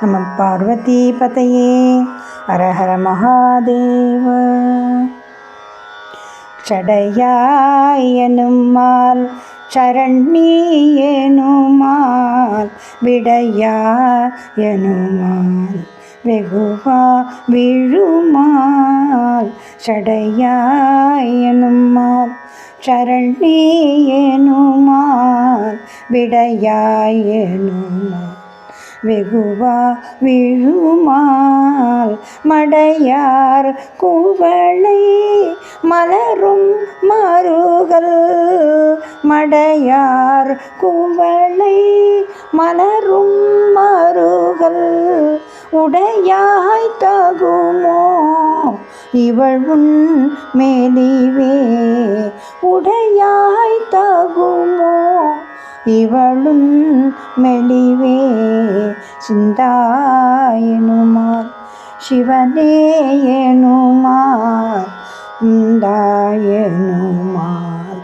நம பார்வதி பதையே. ஹர ஹர மகாதேவ. சடையாய் எனுமால் சரண்ணி எனுமால் விடையா எனுமால் வெகுவா விழுமால். சடையாய் எனுமால் சரண்ணி எனுமால் விடையாய் எனுமால் வெகுவா விழுமால். மடையார் குவளை மலரும் மருகல். மடையார் குவளை மலரும் மருகல். உடையாய் தகுமோ இவள் உன் மேலிவே. உடையாய் தகுமோ இவளும் மெலிவே. சிந்தாயனுமால் சிவனே எனுமால் முந்தாயனுமால்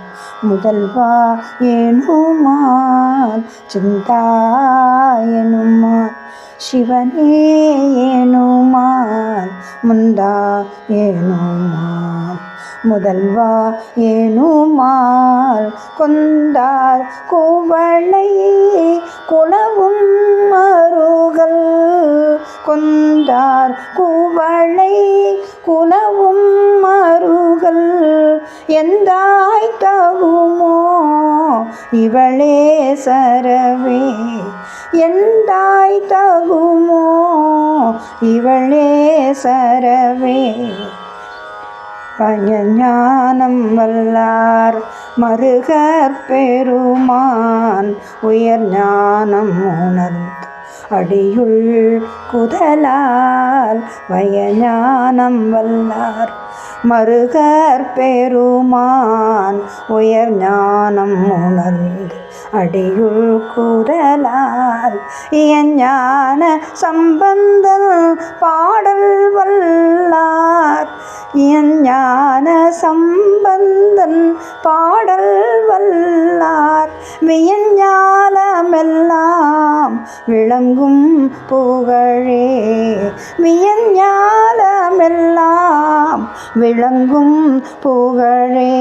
முதல்வா எனுமால். சிந்தாயனுமால் சிவனே எனுமால் முந்தா எனுமால் முதல்வா எனுமால். கொந்தார் குவளை குலவும் மருகல். கொந்தார் குவளை குலவும் மருகல். எந்தாய் தகுமோ இவளே சரவே. எந்தாய் தகுமோ இவளே சரவே. பஞஞானம் வல்லார் மருகற் பெருமான் உயர் ஞானம் உணர்ந்து அடியுள் குதலால். வயஞானம் வல்லார் மருகற் பெருமான் உயர் ஞானம் உணர்ந்து அடியுள் குதலால். ஞான சம்பந்தன் பாடல் வல்லார். ஞான சம்பந்தன் பாடல் வல்லார். வியஞ்ஞாலமெல்லாம் விளங்கும் புகழே. வியஞ்ஞாலமெல்லாம் விளங்கும் புகழே.